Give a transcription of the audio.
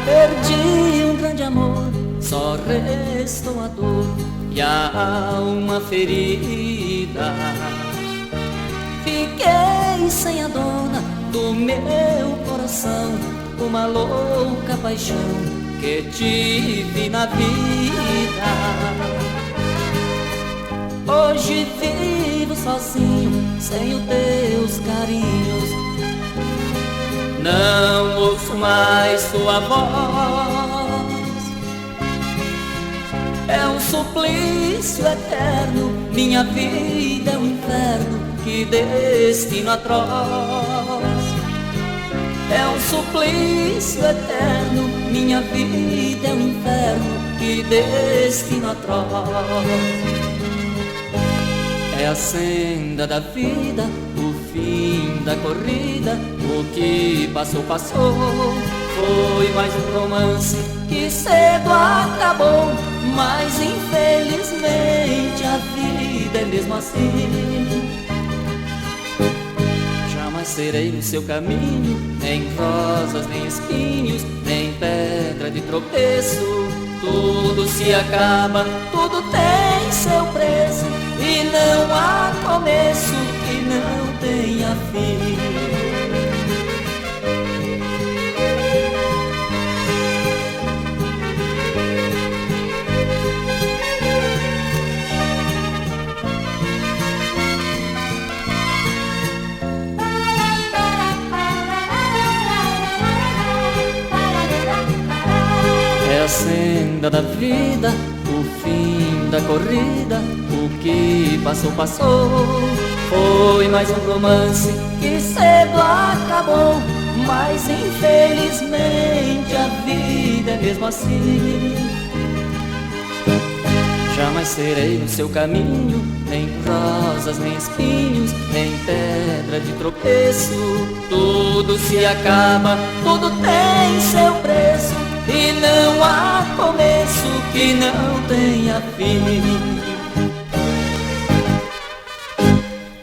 Perdi um grande amor, só restou a dor e a alma ferida. Fiquei sem a dona do meu coração, uma louca paixão que tive na vida. Hoje vivo sozinho, sem os teus carinhos. Não ouço mais tua voz. É um suplício eterno, minha vida é um inferno, que destino atroz. É um suplício eterno, minha vida é um inferno, que destino atroz. É a senda da vida, o fim da corrida, o que passou, passou. Foi mais um romance que cedo acabou, mas infelizmente a vida é mesmo assim. Jamais serei no seu caminho, nem rosas, nem espinhos, nem pedra de tropeço. Tudo se acaba, tudo tem seu preço, e não há começo que não tenha fim. É a senda da vida, o fim da corrida, o que passou, passou. Foi mais um romance que cedo acabou, mas infelizmente a vida é mesmo assim. Jamais serei no seu caminho, nem rosas, nem espinhos, nem pedra de tropeço. Tudo se acaba, tudo tem seu preço, e não há começo que não tenha fim.